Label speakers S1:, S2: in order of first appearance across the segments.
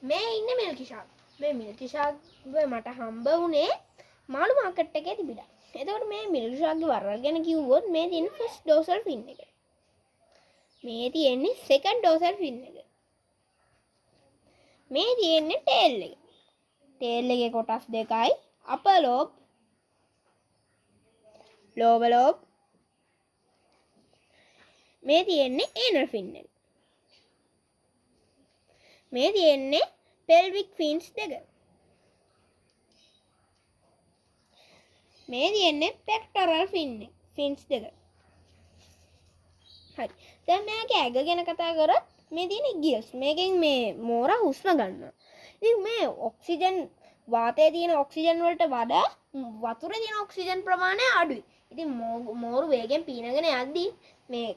S1: මේ ඉන්නේ මිල්කි ෂාක්. මේ මිල්කි ෂාක් මට හම්බ වුණේ මාළු මාකට් එකේ තිබිලා. එතකොට මේ මිල්කි ෂාක්ගේ වර්ග ගැන කිව්වොත් මේ තියෙන ෆස්ට් ඩෝසල් ෆින් එක. මේ තියෙන්නේ සෙකන්ඩ් ඩෝසල් ෆින් එක. මේ තියෙන්නේ ටේල් එක. ටේල් එකේ කොටස් දෙකයි. අපර් ලෝබ්, ලෝවර් ලෝබ්. මේ තියෙන්නේ ඒනල් ෆින් එක. මේ තියෙන්නේ pelvic fins දෙක. මේ තියෙන්නේ pectoral fins දෙක. හරි. දැන් මේකේ ඇඟ ගැන කතා කරොත් මේ තියෙන්නේ gills. මේකෙන් මේ මෝරා හුස්ම ගන්නවා. ඉතින් මේ ඔක්සිජන් වාතයේ තියෙන ඔක්සිජන් වලට වඩා වතුරේ තියෙන ඔක්සිජන් ප්‍රමාණය අඩුයි. ඉතින් මෝරු වේගෙන් පීනගෙන යද්දී මේ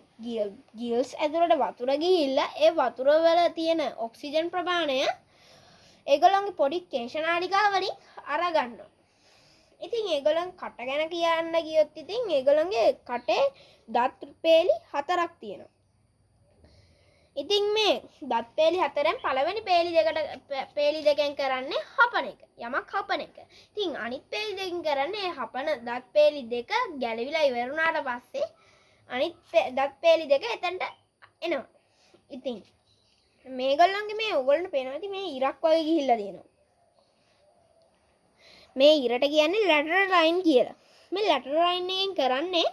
S1: ගිල්ස් ඇතුළට වතුර ගිහිල්ලා ඒ වතුර වල තියෙන ඔක්සිජන් ප්‍රමාණය ඒගොල්ලන්ගේ පොඩි කේශනාලිකා වලින් අරගන්නවා. ඉතින් ඒගොල්ලන් කට ගැන කියන්න ගියොත් ඉතින් ඒගොල්ලන්ගේ කටේ දත් පේලි 4ක් තියෙනවා. ඉතින් මේ දත් පේලි 4න් පළවෙනි පේලි දෙකෙන් කරන්නේ හපන එක. යමක් හපන එක. ඉතින් අනිත් පේලි දෙකෙන් කරන්නේ හපන දත් පේලි දෙක ගැලවිලා ඉවරුණාට පස්සේ අනිත් දත් පේලි දෙක එතනට එනවා. ඉතින් මේගොල්ලන්ගේ මේ ඕගොල්ලන්ට පේනවා ඉතින් මේ ඉරක් වගේ ගිහිල්ලා තියෙනවා. මේ ඉරට කියන්නේ ලැටරල් ලයින් කියලා. මේ ලැටරල් ලයින් එකෙන් කරන්නේ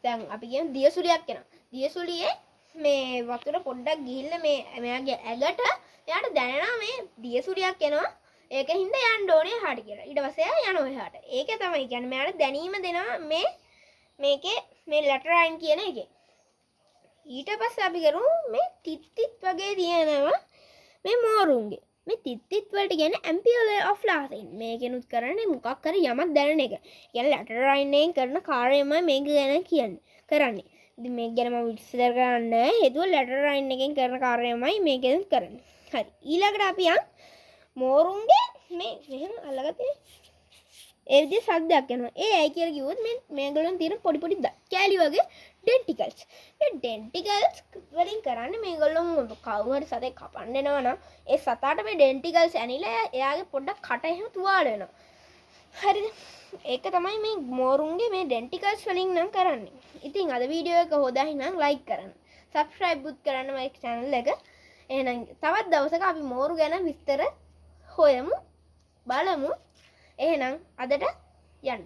S1: දැන් අපි කියමු දියසුලියක් එනවා. දියසුලියේ මේ වතුර පොඩ්ඩක් ගිහිල්ලා මේ මෙයාගේ ඇඟට එයාට දැනෙනවා මේ දියසුලියක් එනවා. ඒකින් හින්දා යන්න ඕනේ එහාට කියලා. ඊට පස්සේ එයා යනවා එහාට. ඒක තමයි කියන්නේ මෙයාට දැනීම දෙනවා මේකේ මේ ලැටරල් ලයින් කියන එකේ. ඊට පස්සේ අපි කරමු මේ තිත් වගේ තියෙනවා මේ මෝරුන්ගේ. මේ තිත් වලට කියන්නේ ඇම්පියුලර් ඔෆ් ලාසින්. මේකෙනුත් කරන්නේ මොකක් හරි යමක් දැනෙන එක. කියන්නේ ලැටරල් ලයින් එකෙන් කරන කාර්යයමයි මේක ගැන කරන්නේ. ඉතින් මේක ගැන මම විස්තර කරන්න නැහැ. හේතුව ලැටරල් ලයින් එකෙන් කරන කාර්යයමයි මේකෙනුත් කරන්නේ. හරි. ඊළඟට අපි යන් මෝරුන්ගේ මේ මෙහෙම අල්ලගත්තේ ඒ විදිහේ සද්දයක් එනවා. ඒ ඇයි කියලා කිව්වොත් මේගොල්ලන් තියෙන පොඩි කෑලි වගේ ඩෙන්ටිකල්ස්. මේ ඩෙන්ටිකල්ස් වලින් කරන්නේ මේගොල්ලන් කවුරු හරි සතෙක් කපන්න එනවා නම් ඒ සතාට මේ ඩෙන්ටිකල්ස් ඇනිලා එයාගේ පොඩ්ඩක් කට එහෙම තුවාල වෙනවා. හරිද? ඒක තමයි මේ මෝරුන්ගේ මේ ඩෙන්ටිකල්ස් වලින් නම් කරන්නේ. ඉතින් අද වීඩියෝ එක හොඳයි නම් ලයික් කරන්න. සබ්ස්ක්‍රයිබ් උත් කරන්න මගේ channel එක. එහෙනම් තවත් දවසක අපි මෝරු ගැන විස්තර හොයමු. බලමු. එහෙනම් අදට යන්න.